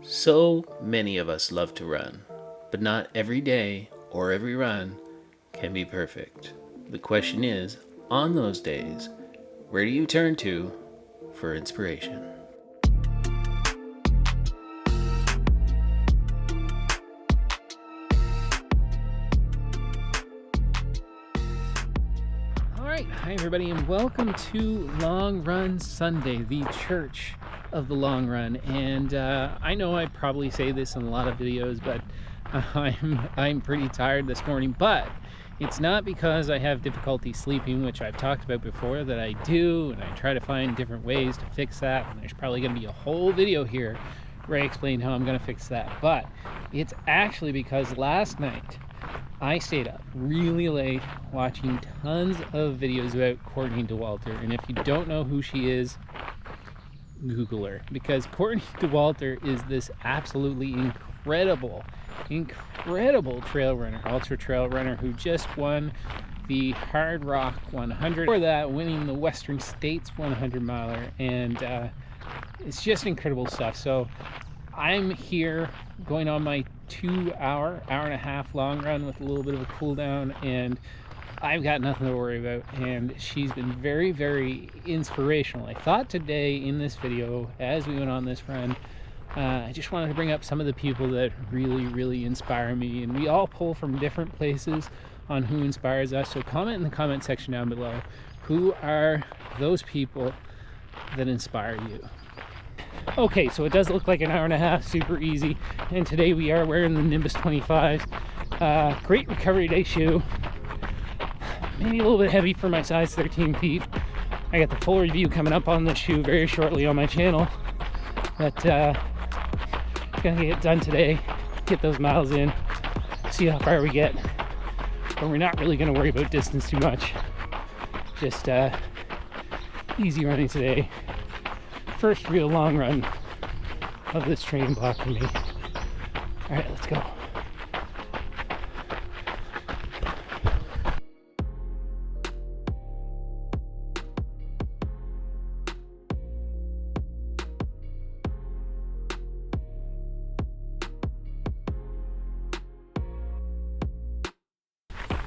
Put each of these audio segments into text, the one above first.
So many of us love to run, but not every day or every run can be perfect. The question is, on those days, where do you turn to for inspiration? Alright, hi everybody, and welcome to Long Run Sunday, the church of the long run. And I know I probably say this in a lot of videos, but I'm pretty tired this morning. But it's not because I have difficulty sleeping, which I've talked about before that I do, and I try to find different ways to fix that. And there's probably going to be a whole video here where I explain how I'm going to fix that. But it's actually because last night I stayed up really late watching tons of videos about Courtney Dauwalters. And if you don't know who she is, Google her, because Courtney Dauwalters is this absolutely incredible trail runner, ultra trail runner, who just won the Hardrock 100. For that, winning the Western States 100 miler, and it's just incredible stuff. So I'm here going on my 2 hour and a half long run with a little bit of a cool down, and I've got nothing to worry about, and she's been very, very inspirational. I thought today in this video, as we went on this run, I just wanted to bring up some of the people that really inspire me, and we all pull from different places on who inspires us. So comment in the comment section down below, who are those people that inspire you? Okay, so it does look like an hour and a half, super easy, and today we are wearing the Nimbus 25. Great recovery day shoe. Maybe a little bit heavy for my size 13 feet. I got the full review coming up on this shoe very shortly on my channel. But gonna get it done today, get those miles in, see how far we get. But we're not really gonna worry about distance too much. Just easy running today. First real long run of this training block for me. All right, let's go.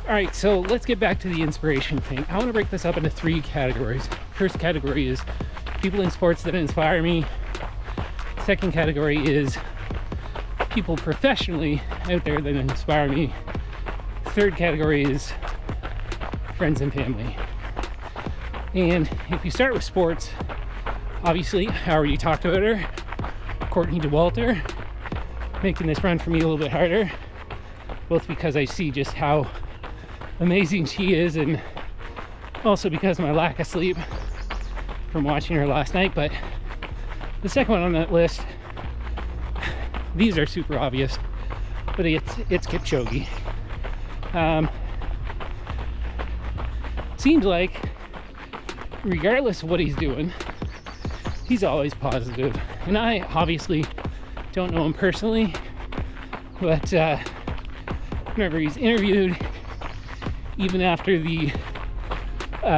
All right, so let's get back to the inspiration thing. I want to break this up into 3 categories. First category is people in sports that inspire me. Second category is people professionally out there that inspire me. Third category is friends and family. And if you start with sports, obviously I already talked about her, Courtney Dauwalters, making this run for me a little bit harder, both because I see just how amazing she is, and also because of my lack of sleep from watching her last night. But the second one on that list, these are super obvious, but it's Kipchoge. Seems like regardless of what he's doing, he's always positive. And I obviously don't know him personally, but whenever he's interviewed, even after the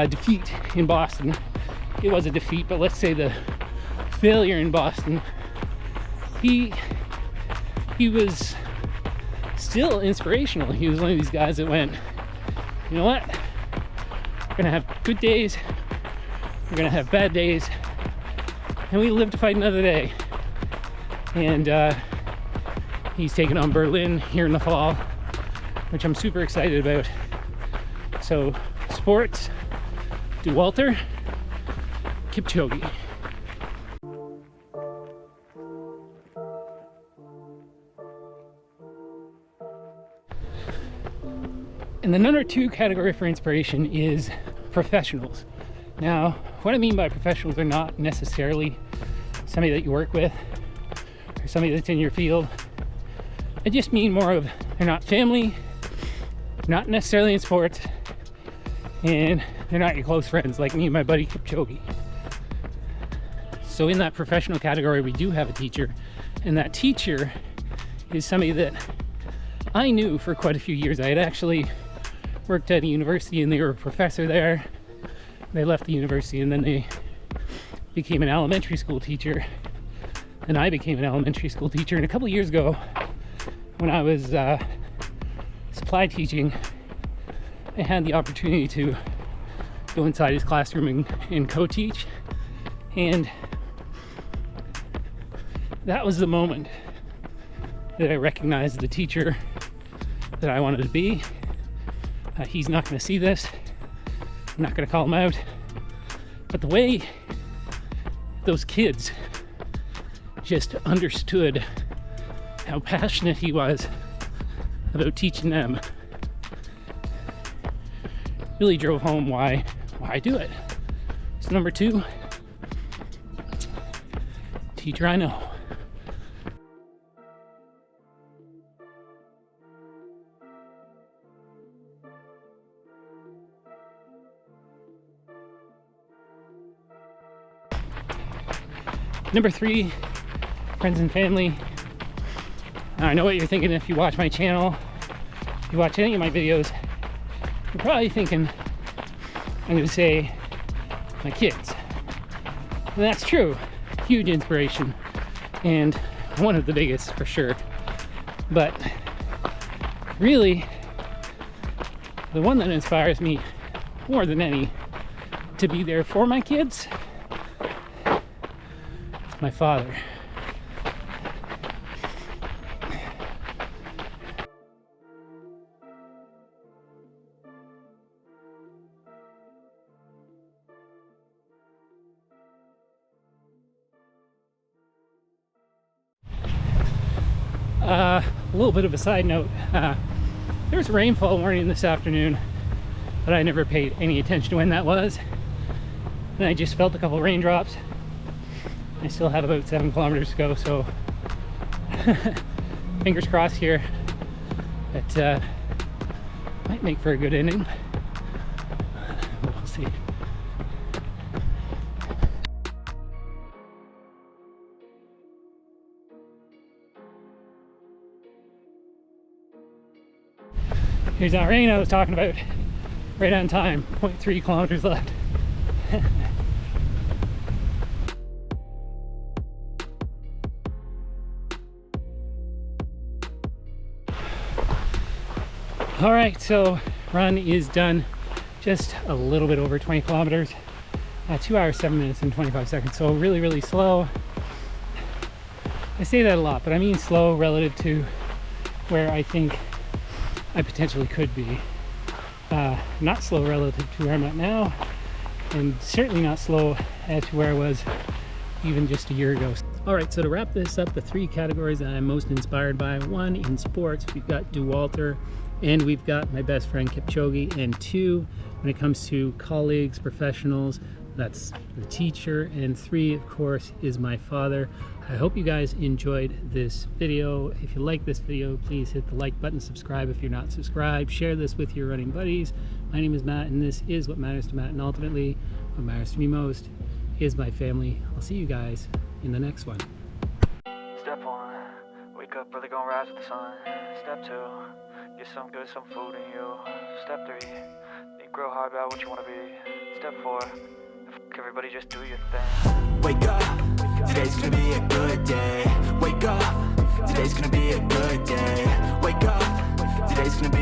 defeat in Boston, it was a defeat, but let's say the failure in Boston, he was still inspirational. He was one of these guys that went, you know what, we're gonna have good days, we're gonna have bad days, and we live to fight another day. And he's taking on Berlin here in the fall, which I'm super excited about. So sports, Dauwalters, Kipchoge. And the number 2 category for inspiration is professionals. Now, what I mean by professionals are not necessarily somebody that you work with or somebody that's in your field. I just mean more of, they're not family, not necessarily in sports, and they're not your close friends like me and my buddy Kipchoge. So in that professional category, we do have a teacher, and that teacher is somebody that I knew for quite a few years. I had actually worked at a university, and they were a professor there. They left the university, and then they became an elementary school teacher and I became an elementary school teacher. And a couple of years ago, when I was supply teaching, I had the opportunity to go inside his classroom and co-teach. And that was the moment that I recognized the teacher that I wanted to be. He's not going to see this. I'm not going to call him out. But the way those kids just understood how passionate he was about teaching them really drove home why I do it. So number 2, teacher I know. Number 3, friends and family. I know what you're thinking if you watch my channel, if you watch any of my videos, you're probably thinking I'm going to say my kids. And that's true. Huge inspiration and one of the biggest for sure. But really, the one that inspires me more than any to be there for my kids is my father. A little bit of a side note, there was a rainfall warning this afternoon, but I never paid any attention to when that was. And I just felt a couple raindrops. I still have about 7 kilometers to go, so fingers crossed here that might make for a good inning. We'll see. Here's that rain I was talking about, right on time, 0.3 kilometers left. All right, so run is done. Just a little bit over 20 kilometers, 2 hours, 7 minutes and 25 seconds. So really, really slow. I say that a lot, but I mean slow relative to where I think I potentially could be. Not slow relative to where I'm at now, and certainly not slow to where I was even just a year ago. All right, so to wrap this up, the 3 categories that I'm most inspired by: 1, in sports, we've got Dauwalter, and we've got my best friend Kipchoge, and 2, when it comes to colleagues, professionals, that's the teacher, and 3, of course, is my father. I hope you guys enjoyed this video. If you like this video, please hit the like button, subscribe if you're not subscribed, share this with your running buddies. My name is Matt, and this is What Matters to Matt, and ultimately, what matters to me most is my family. I'll see you guys in the next one. Step 1, wake up early, gonna rise with the sun. Step 2, get some good, some food in you. Step 3, think real hard about what you wanna be. Step 4, everybody just do your thing. Wake up, today's gonna be a good day. Wake up, today's gonna be a good day. Wake up, today's gonna be